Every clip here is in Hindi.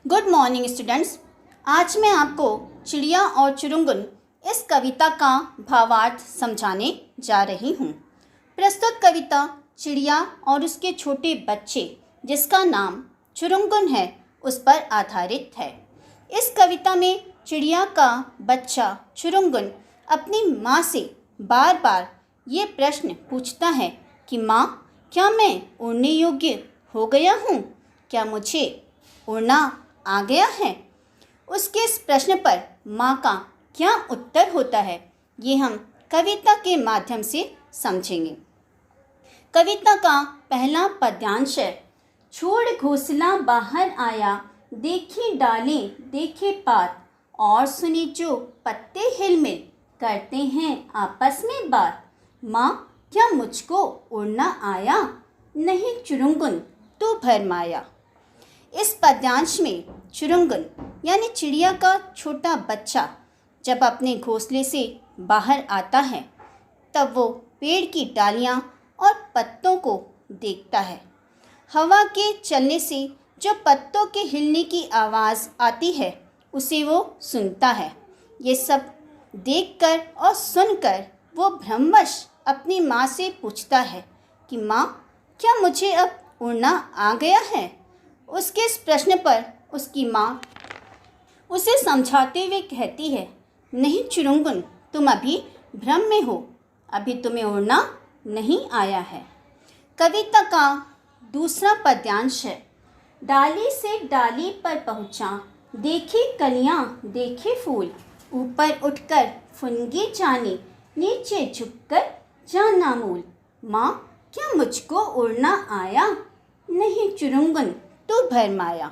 Good morning students. आज मैं आपको चिड़िया और चुरुंगन इस कविता का भावार्थ समझाने जा रही हूँ। प्रस्तुत कविता चिड़िया और उसके छोटे बच्चे जिसका नाम चुरुंगन है उस पर आधारित है। इस कविता में चिड़िया का बच्चा चुरुंगन अपनी माँ से बार बार ये प्रश्न पूछता है कि माँ, क्या मैं उड़ने योग्य हो गया हूँ? क्या मुझे उड़ना आ गया है? उसके इस प्रश्न पर माँ का क्या उत्तर होता है, ये हम कविता के माध्यम से समझेंगे। कविता का पहला पद्यांश है। छोड़ घोंसला बाहर आया, देखे डालें देखे पात, और सुने जो पत्ते हिलमिल, करते हैं आपस में बात। माँ, क्या मुझको उड़ना आया? नहीं चुरुंगन तू भरमाया। इस पद्यांश में चुरुंगन यानी चिड़िया का छोटा बच्चा जब अपने घोंसले से बाहर आता है तब वो पेड़ की डालियाँ और पत्तों को देखता है। हवा के चलने से जो पत्तों के हिलने की आवाज़ आती है उसे वो सुनता है। ये सब देखकर और सुनकर वो भ्रमवश अपनी माँ से पूछता है कि माँ, क्या मुझे अब उड़ना आ गया है? उसके इस प्रश्न पर उसकी माँ उसे समझाते हुए कहती है, नहीं चुरुंगन, तुम अभी भ्रम में हो, अभी तुम्हें उड़ना नहीं आया है। कविता का दूसरा पद्यांश है। डाली से डाली पर पहुँचा, देखे कलियाँ देखे फूल, ऊपर उठकर फुनगी जाने, नीचे झुककर जाना मूल। माँ, क्या मुझको उड़ना आया? नहीं चुरुंगन तू भरमाया।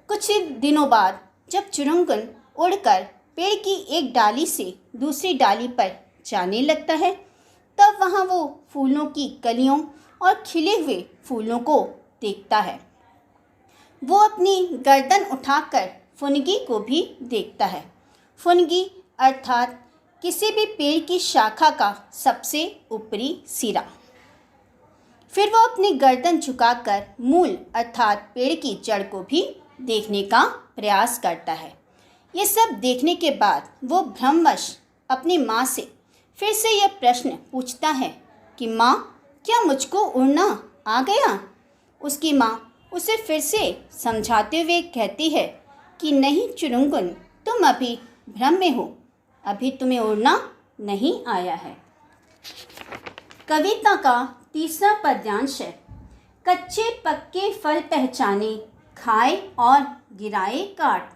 कुछ ही दिनों बाद जब चुरुंगन उड़कर पेड़ की एक डाली से दूसरी डाली पर जाने लगता है तब वहाँ वो फूलों की कलियों और खिले हुए फूलों को देखता है। वो अपनी गर्दन उठाकर फुनगी को भी देखता है। फुनगी अर्थात किसी भी पेड़ की शाखा का सबसे ऊपरी सिरा। फिर वो अपनी गर्दन झुकाकर मूल अर्थात पेड़ की जड़ को भी देखने का प्रयास करता है। ये सब देखने के बाद वो भ्रमवश अपनी माँ से फिर से यह प्रश्न पूछता है कि माँ, क्या मुझको उड़ना आ गया? उसकी माँ उसे फिर से समझाते हुए कहती है कि नहीं चुरुंगन, तुम अभी भ्रम में हो, अभी तुम्हें उड़ना नहीं आया है। कविता का तीसरा पद्यांश है। कच्चे पक्के फल पहचाने, खाए और गिराए काट,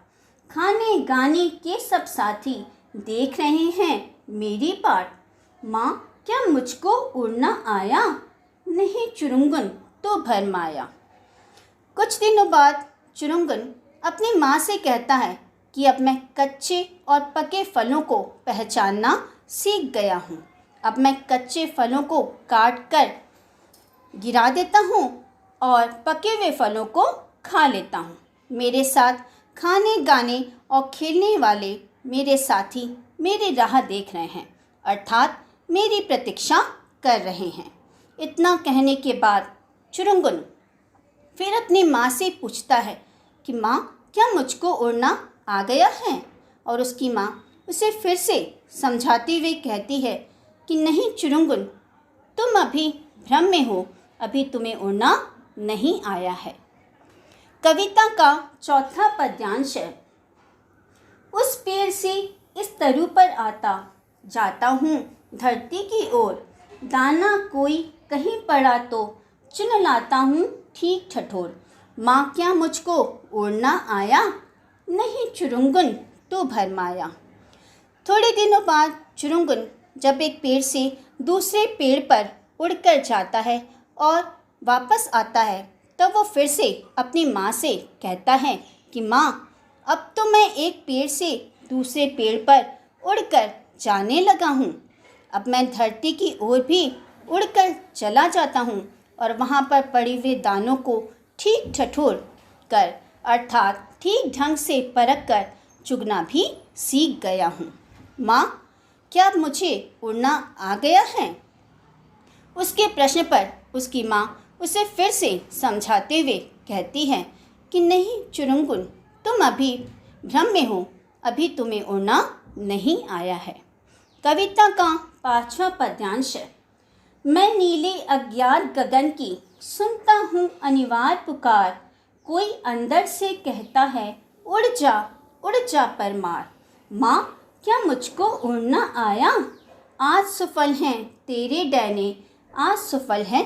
खाने गाने के सब साथी, देख रहे हैं मेरी बाट। माँ, क्या मुझको उड़ना आया? नहीं चुरुंगन तो भरमाया। कुछ दिनों बाद चुरुंगन अपनी माँ से कहता है कि अब मैं कच्चे और पके फलों को पहचानना सीख गया हूँ। अब मैं कच्चे फलों को काट कर गिरा देता हूँ और पके हुए फलों को खा लेता हूँ। मेरे साथ खाने गाने और खेलने वाले मेरे साथी मेरी राह देख रहे हैं, अर्थात मेरी प्रतीक्षा कर रहे हैं। इतना कहने के बाद चुरुंगन फिर अपनी माँ से पूछता है कि माँ, क्या मुझको उड़ना आ गया है? और उसकी माँ उसे फिर से समझाते हुए कहती है कि नहीं चुरुंगन, तुम अभी भ्रम में हो, अभी तुम्हें उड़ना नहीं आया है। कविता का चौथा पद्यांश है। उस पेड़ से इस तरु पर आता, जाता हूँ धरती की ओर, दाना कोई कहीं पड़ा तो चुन लाता हूँ ठीक ठठोर। माँ, क्या मुझको उड़ना आया? नहीं चुरुंगन तू भरमाया। थोड़े दिनों बाद चुरुंगन जब एक पेड़ से दूसरे पेड़ पर उड़कर जाता है और वापस आता है तब वो फिर से अपनी माँ से कहता है कि माँ, अब तो मैं एक पेड़ से दूसरे पेड़ पर उड़कर जाने लगा हूँ। अब मैं धरती की ओर भी उड़कर चला जाता हूँ और वहाँ पर पड़े हुए दानों को ठीक ठठोर कर अर्थात ठीक ढंग से परख कर चुगना भी सीख गया हूँ। माँ, क्या अब मुझे उड़ना आ गया है? उसके प्रश्न पर उसकी माँ उसे फिर से समझाते हुए कहती है कि नहीं चुरुंगन, तुम अभी भ्रम में हो, अभी तुम्हें उड़ना नहीं आया है। कविता का 5वां पद्यांश। मैं नीले अज्ञात गगन की सुनता हूँ अनिवार्य पुकार, कोई अंदर से कहता है उड़ जा परमार। माँ, क्या मुझको उड़ना आया? आज सफल हैं तेरे डैने, आज सफल है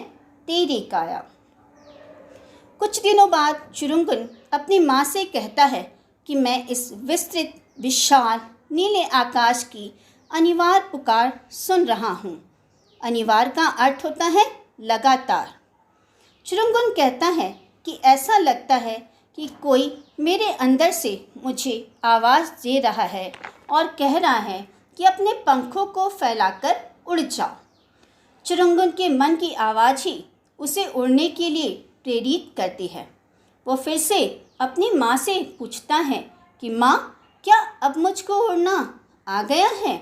तेरी काया। कुछ दिनों बाद चुरुंगन अपनी माँ से कहता है कि मैं इस विस्तृत विशाल नीले आकाश की अनिवार्य पुकार सुन रहा हूँ। अनिवार्य का अर्थ होता है लगातार। चुरुंगन कहता है कि ऐसा लगता है कि कोई मेरे अंदर से मुझे आवाज़ दे रहा है और कह रहा है कि अपने पंखों को फैलाकर उड़ जाओ। चुरुंगन के मन की आवाज़ ही उसे उड़ने के लिए प्रेरित करती है। वो फिर से अपनी माँ से पूछता है कि माँ, क्या अब मुझको उड़ना आ गया है?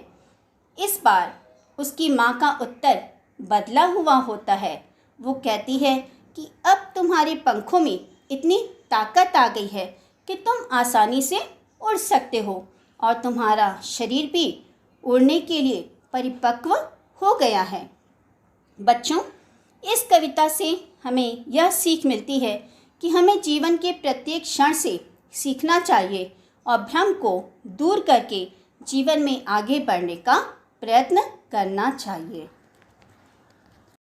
इस बार उसकी माँ का उत्तर बदला हुआ होता है। वो कहती है कि अब तुम्हारे पंखों में इतनी ताकत आ गई है कि तुम आसानी से उड़ सकते हो और तुम्हारा शरीर भी उड़ने के लिए परिपक्व हो गया है। बच्चों, इस कविता से हमें यह सीख मिलती है कि हमें जीवन के प्रत्येक क्षण से सीखना चाहिए और भ्रम को दूर करके जीवन में आगे बढ़ने का प्रयत्न करना चाहिए।